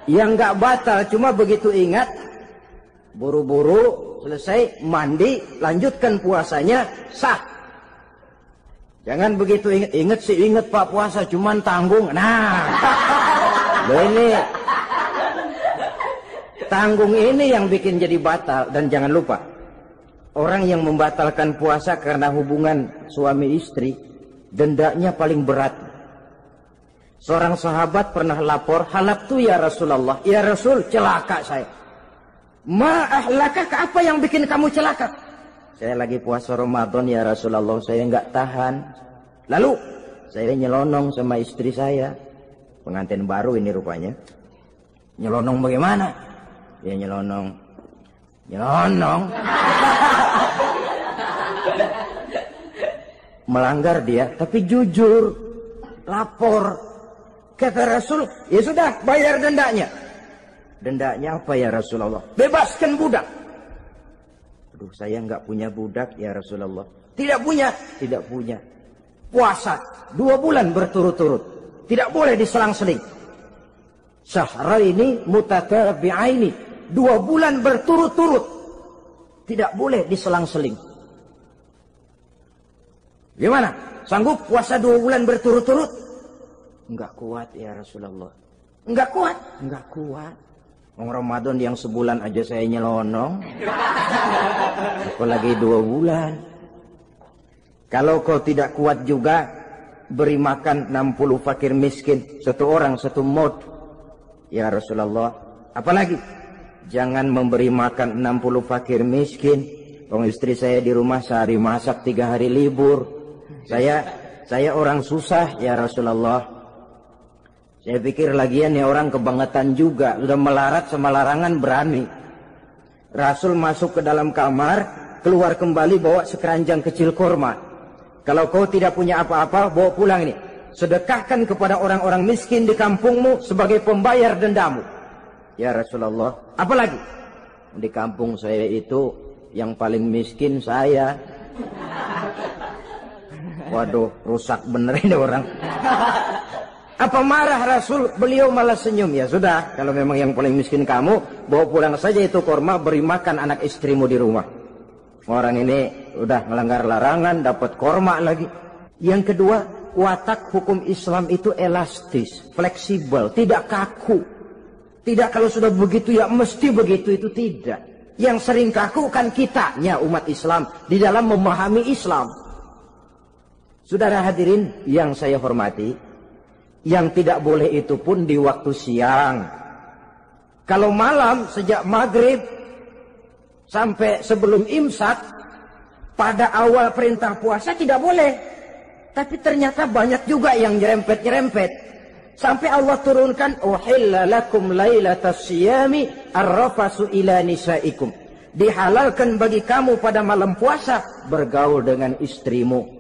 Yang nggak batal, cuma begitu ingat, buru-buru selesai mandi, lanjutkan puasanya, sah. Jangan begitu ingat sih, ingat Pak puasa, cuman tanggung. Nah, ini tanggung ini yang bikin jadi batal. Dan jangan lupa, orang yang membatalkan puasa karena hubungan suami istri, dendanya paling berat. Seorang sahabat pernah lapor, halaktu ya Rasulullah, ya Rasul, celaka saya. Ma ahlaka, apa yang bikin kamu celaka? Saya lagi puasa Ramadan ya Rasulullah, saya nggak tahan. Lalu saya nyelonong sama istri saya, pengantin baru ini rupanya. Nyelonong bagaimana? Ya nyelonong. Melanggar dia, tapi jujur, lapor. Kata Rasul, ya sudah, bayar dendanya. Dendanya apa ya Rasulullah? Bebaskan budak. Aduh, saya nggak punya budak ya Rasulullah. Tidak punya? Tidak punya. Puasa 2 bulan berturut-turut. Tidak boleh diselang-seling. Syahraini mutatabi'aini. 2 bulan berturut-turut. Tidak boleh diselang-seling. Gimana? Sanggup puasa 2 bulan berturut-turut? Enggak kuat ya Rasulullah. Enggak kuat? Enggak kuat. Ramadan yang sebulan aja saya nyelonong. Apalagi 2 bulan. Kalau kau tidak kuat juga, beri makan 60 fakir miskin. 1 orang 1 mod. Ya Rasulullah. Apalagi? Jangan memberi makan 60 fakir miskin. Istri saya di rumah sehari masak, 3 hari libur. Saya orang susah ya Rasulullah. Saya pikir lagian ya orang kebangetan juga. Sudah melarat sama larangan berani. Rasul masuk ke dalam kamar, keluar kembali bawa sekeranjang kecil kurma. Kalau kau tidak punya apa-apa, bawa pulang ini. Sedekahkan kepada orang-orang miskin di kampungmu sebagai pembayar dendamu. Ya Rasulullah. Apalagi? Di kampung saya itu yang paling miskin saya. Waduh, rusak bener ini orang. Apa marah Rasul? Beliau malah senyum. Ya sudah, kalau memang yang paling miskin kamu, bawa pulang saja itu kurma, beri makan anak istrimu di rumah. Orang ini udah melanggar larangan, dapat kurma lagi. Yang kedua, watak hukum Islam itu elastis, fleksibel, tidak kaku. Tidak kalau sudah begitu ya mesti begitu, itu tidak. Yang sering kaku kan kitanya umat Islam di dalam memahami Islam. Saudara hadirin yang saya hormati, yang tidak boleh itu pun di waktu siang. Kalau malam sejak maghrib sampai sebelum imsak, pada awal perintah puasa tidak boleh. Tapi ternyata banyak juga yang nyerempet-nyerempet. Sampai Allah turunkan, uhilla lakum lailatas siyami arrafasu ila nisaikum. Dihalalkan bagi kamu pada malam puasa bergaul dengan istrimu.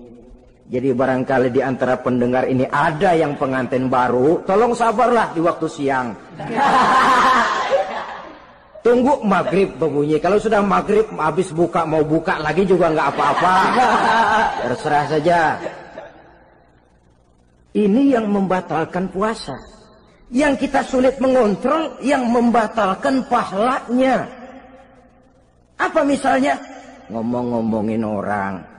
Jadi barangkali di antara pendengar ini ada yang pengantin baru, tolong sabarlah di waktu siang. Tunggu maghrib berbunyi. Kalau sudah maghrib habis buka, mau buka lagi juga nggak apa-apa. Terserah saja. Ini yang membatalkan puasa. Yang kita sulit mengontrol, yang membatalkan pahalanya. Apa misalnya? Ngomong-ngomongin orang.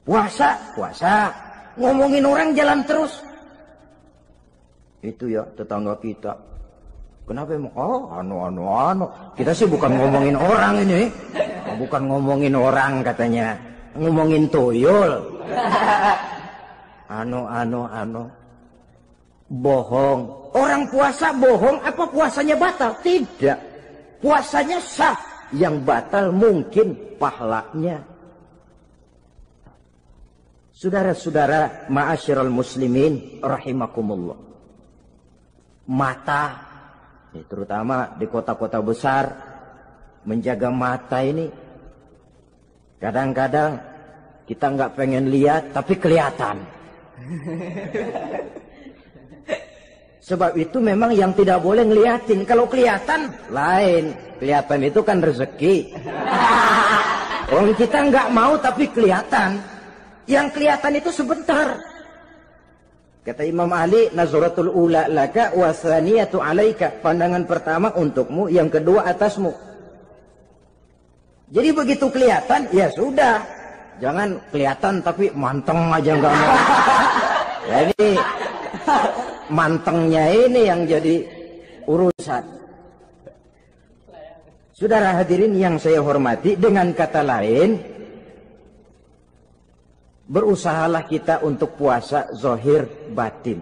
Puasa, ngomongin orang jalan terus. Itu ya tetangga kita. Kenapa emang? Oh, anu. Kita sih bukan ngomongin orang ini. Bukan ngomongin orang katanya. Ngomongin tuyul. Anu. Bohong. Orang puasa bohong, apa puasanya batal? Tidak. Puasanya sah. Yang batal mungkin pahalanya. Saudara-saudara ma'asyiral muslimin rahimakumullah. Mata, terutama di kota-kota besar, menjaga mata ini kadang-kadang kita nggak pengen lihat tapi kelihatan. Sebab itu memang yang tidak boleh ngeliatin. Kalau kelihatan lain, kelihatan itu kan rezeki. Orang kita nggak mau tapi kelihatan. Yang kelihatan itu sebentar. Kata Imam Ali, nazaratul ula laka wa tsaniyatu alaika. Pandangan pertama untukmu, yang kedua atasmu. Jadi begitu kelihatan, ya sudah. Jangan kelihatan tapi manteng aja nggak mau. Ya ini mantengnya ini yang jadi urusan. Saudara hadirin yang saya hormati, dengan kata lain, berusahalah kita untuk puasa zahir batin.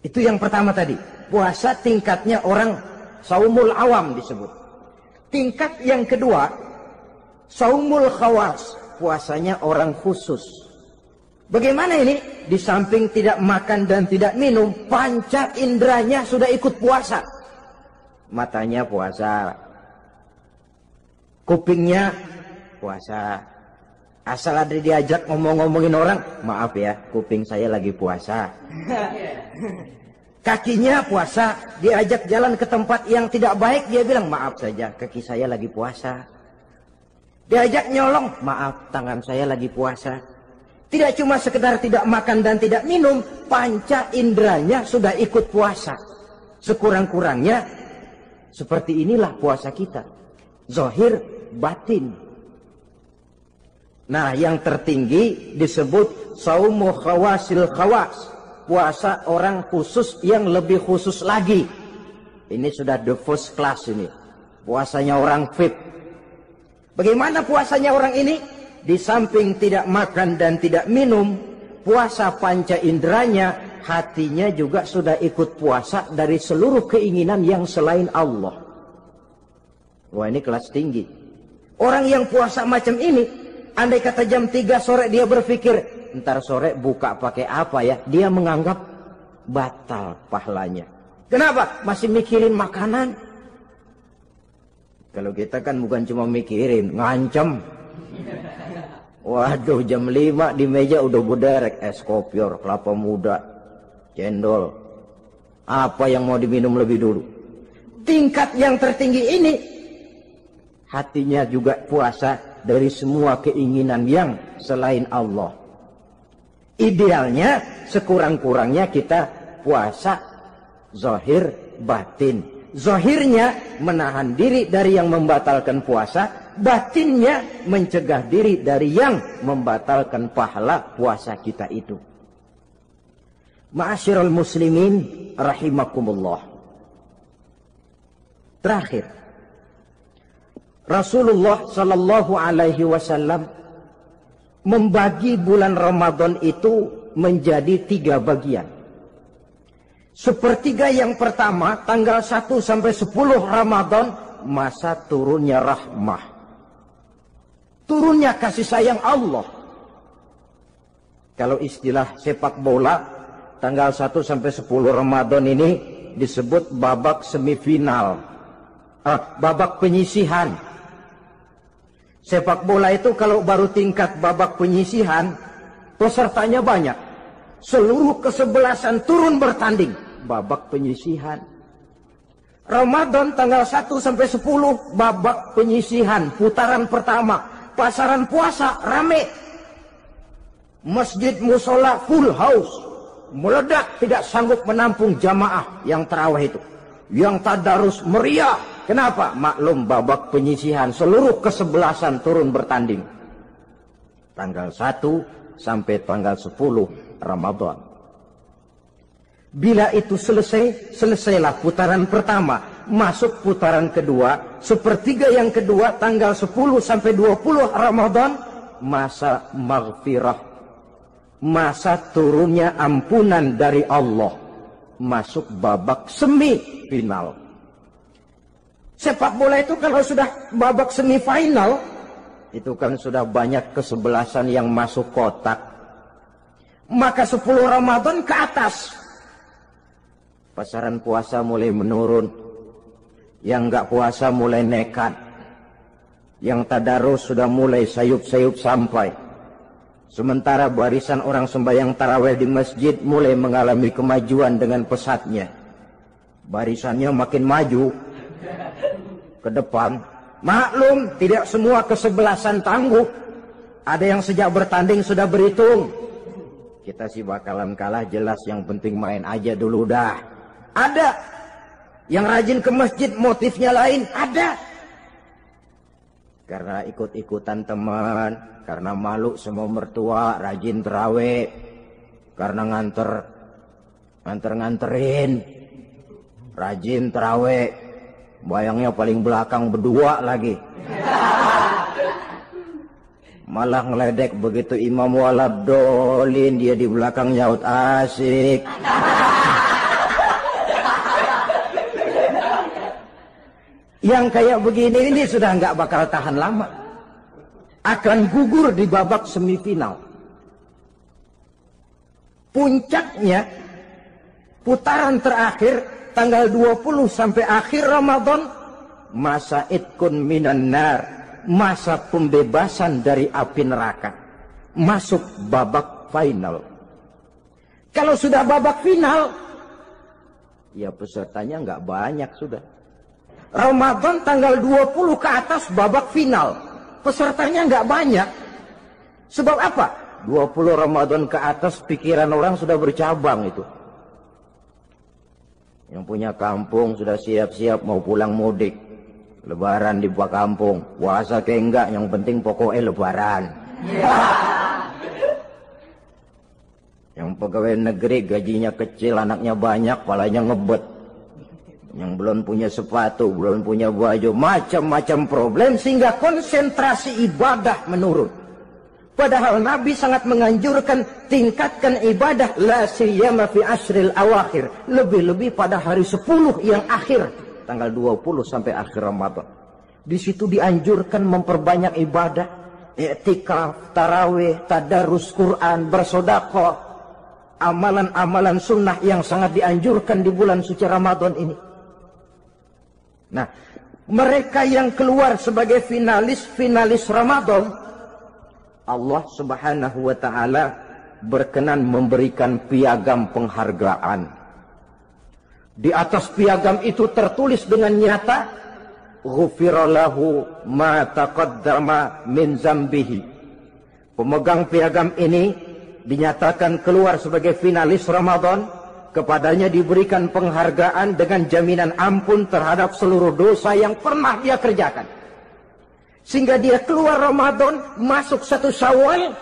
Itu yang pertama tadi. Puasa tingkatnya orang saumul awam disebut. Tingkat yang kedua, saumul khawas. Puasanya orang khusus. Bagaimana ini? Di samping tidak makan dan tidak minum, panca inderanya sudah ikut puasa. Matanya puasa. Kupingnya puasa. Asal ada diajak ngomong-ngomongin orang, maaf ya, kuping saya lagi puasa. Kakinya puasa, diajak jalan ke tempat yang tidak baik, dia bilang, maaf saja, kaki saya lagi puasa. Diajak nyolong, maaf, tangan saya lagi puasa. Tidak cuma sekedar tidak makan dan tidak minum, panca inderanya sudah ikut puasa. Sekurang-kurangnya, seperti inilah puasa kita. Zahir, batin. Nah, yang tertinggi disebut saumu khawasil khawas. Puasa orang khusus yang lebih khusus lagi. Ini sudah the first class ini. Puasanya orang VIP. Bagaimana puasanya orang ini? Di samping tidak makan dan tidak minum, puasa panca inderanya, hatinya juga sudah ikut puasa dari seluruh keinginan yang selain Allah. Wah, ini kelas tinggi. Orang yang puasa macam ini, andai kata jam 3 sore dia berpikir, ntar sore buka pakai apa ya? Dia menganggap batal pahalanya. Kenapa? Masih mikirin makanan. Kalau kita kan bukan cuma mikirin, ngancem. Waduh, jam 5 di meja udah berderek es kopior, kelapa muda, cendol. Apa yang mau diminum lebih dulu? Tingkat yang tertinggi ini, hatinya juga puasa dari semua keinginan yang selain Allah. Idealnya sekurang-kurangnya kita puasa zahir batin. Zahirnya menahan diri dari yang membatalkan puasa, batinnya mencegah diri dari yang membatalkan pahala puasa kita itu. Ma'asyiral muslimin rahimakumullah. Terakhir, Rasulullah sallallahu alaihi wasallam membagi bulan Ramadan itu menjadi 3 bagian. Sepertiga yang pertama, tanggal 1 sampai 10 Ramadan, masa turunnya rahmah. Turunnya kasih sayang Allah. Kalau istilah sepak bola, tanggal 1 sampai 10 Ramadan ini disebut babak semifinal. Babak penyisihan. Sepak bola itu kalau baru tingkat babak penyisihan, pesertanya banyak. Seluruh kesebelasan turun bertanding. Babak penyisihan. Ramadan tanggal 1 sampai 10, babak penyisihan. Putaran pertama. Pasaran puasa rame. Masjid musola full house. Meledak, tidak sanggup menampung jamaah yang tarawih itu. Yang tadarus meriah. Kenapa? Maklum babak penyisihan. Seluruh kesebelasan turun bertanding. Tanggal 1 sampai tanggal 10 Ramadan. Bila itu selesai, selesailah putaran pertama. Masuk putaran kedua, sepertiga yang kedua, tanggal 10 sampai 20 Ramadan, masa maghfirah, masa turunnya ampunan dari Allah. Masuk babak semifinal. Sepak bola itu kalau sudah babak semifinal, itu kan sudah banyak kesebelasan yang masuk kotak. Maka 10 Ramadan ke atas, pasaran puasa mulai menurun. Yang enggak puasa mulai nekat. Yang tadarus sudah mulai sayup-sayup sampai. Sementara barisan orang sembahyang tarawih di masjid mulai mengalami kemajuan dengan pesatnya. Barisannya makin maju ke depan. Maklum, tidak semua kesebelasan tangguh. Ada yang sejak bertanding sudah berhitung. Kita sih bakalan kalah jelas, yang penting main aja dulu dah. Ada yang rajin ke masjid, motifnya lain, ada. Karena ikut-ikutan teman, karena malu sama mertua, rajin terawih, karena nganterin, rajin terawih, bayangnya paling belakang berdua lagi. Malah ngeledek begitu imam waladolin, dia di belakang nyaut asik. Yang kayak begini ini sudah nggak bakal tahan lama. Akan gugur di babak semifinal. Puncaknya, putaran terakhir, tanggal 20 sampai akhir Ramadan, masa itkun minan nar, masa pembebasan dari api neraka. Masuk babak final. Kalau sudah babak final, ya pesertanya nggak banyak sudah. Ramadan tanggal 20 ke atas babak final. Pesertanya nggak banyak. Sebab apa? 20 Ramadan ke atas pikiran orang sudah bercabang itu. Yang punya kampung sudah siap-siap mau pulang mudik. Lebaran di buah kampung. Puasa ke enggak, yang penting pokoknya lebaran. Yang pegawai negeri gajinya kecil, anaknya banyak, palanya ngebet. Yang belum punya sepatu, belum punya baju, macam-macam problem, sehingga konsentrasi ibadah menurun. Padahal Nabi sangat menganjurkan tingkatkan ibadah, la siyama fi ashril awakhir, lebih-lebih pada hari 10 yang akhir, tanggal 20 sampai akhir Ramadan. Di situ dianjurkan memperbanyak ibadah, i'tikaf, tarawih, tadarus Quran, bersedekah, amalan-amalan sunnah yang sangat dianjurkan di bulan suci Ramadan ini. Nah, mereka yang keluar sebagai finalis Ramadan, Allah Subhanahu wa ta'ala berkenan memberikan piagam penghargaan. Di atas piagam itu tertulis dengan nyata, ghufira lahu ma taqaddama min zambihi. Pemegang piagam ini dinyatakan keluar sebagai finalis Ramadan. Kepadanya diberikan penghargaan dengan jaminan ampun terhadap seluruh dosa yang pernah dia kerjakan. Sehingga dia keluar Ramadan, masuk 1 Syawal,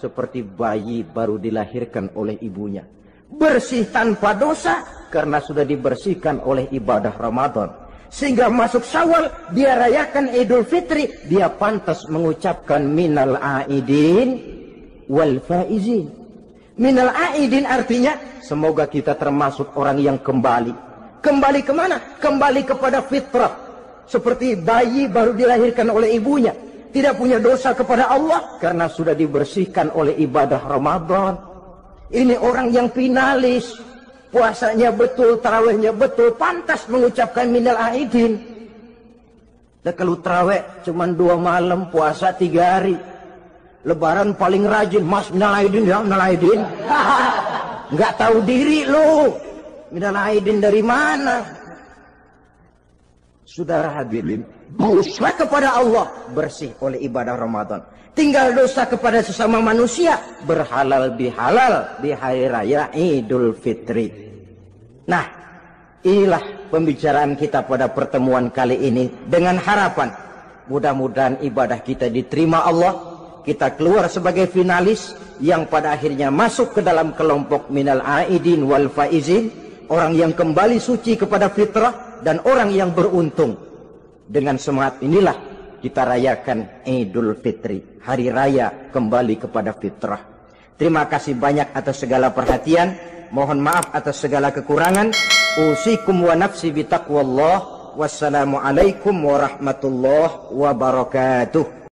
seperti bayi baru dilahirkan oleh ibunya. Bersih tanpa dosa, karena sudah dibersihkan oleh ibadah Ramadan. Sehingga masuk Syawal, dia rayakan Idul Fitri, dia pantas mengucapkan minal aidin wal faizin. Minal aidin artinya, semoga kita termasuk orang yang kembali. Kembali kemana? Kembali kepada fitrah. Seperti bayi baru dilahirkan oleh ibunya. Tidak punya dosa kepada Allah, karena sudah dibersihkan oleh ibadah Ramadan. Ini orang yang finalis. Puasanya betul, tarawihnya betul, pantas mengucapkan minal aidin. Dan kalau tarawih cuma 2 malam, puasa 3 hari. Lebaran paling rajin, mas minal aidin ya, minal aidin. Nggak tahu diri lu. Minal aidin dari mana? Saudara hadirin, dosa kepada Allah bersih oleh ibadah Ramadan. Tinggal dosa kepada sesama manusia, berhalal bihalal di hari raya Idul Fitri. Nah, inilah pembicaraan kita pada pertemuan kali ini, dengan harapan mudah-mudahan ibadah kita diterima Allah, kita keluar sebagai finalis yang pada akhirnya masuk ke dalam kelompok minal aidin wal faizin, orang yang kembali suci kepada fitrah dan orang yang beruntung. Dengan semangat inilah kita rayakan Idul Fitri, hari raya kembali kepada fitrah. Terima kasih banyak atas segala perhatian. Mohon maaf atas segala kekurangan. Usikum wa nafsi bitaqwallah. Wassalamualaikum warahmatullahi wabarakatuh.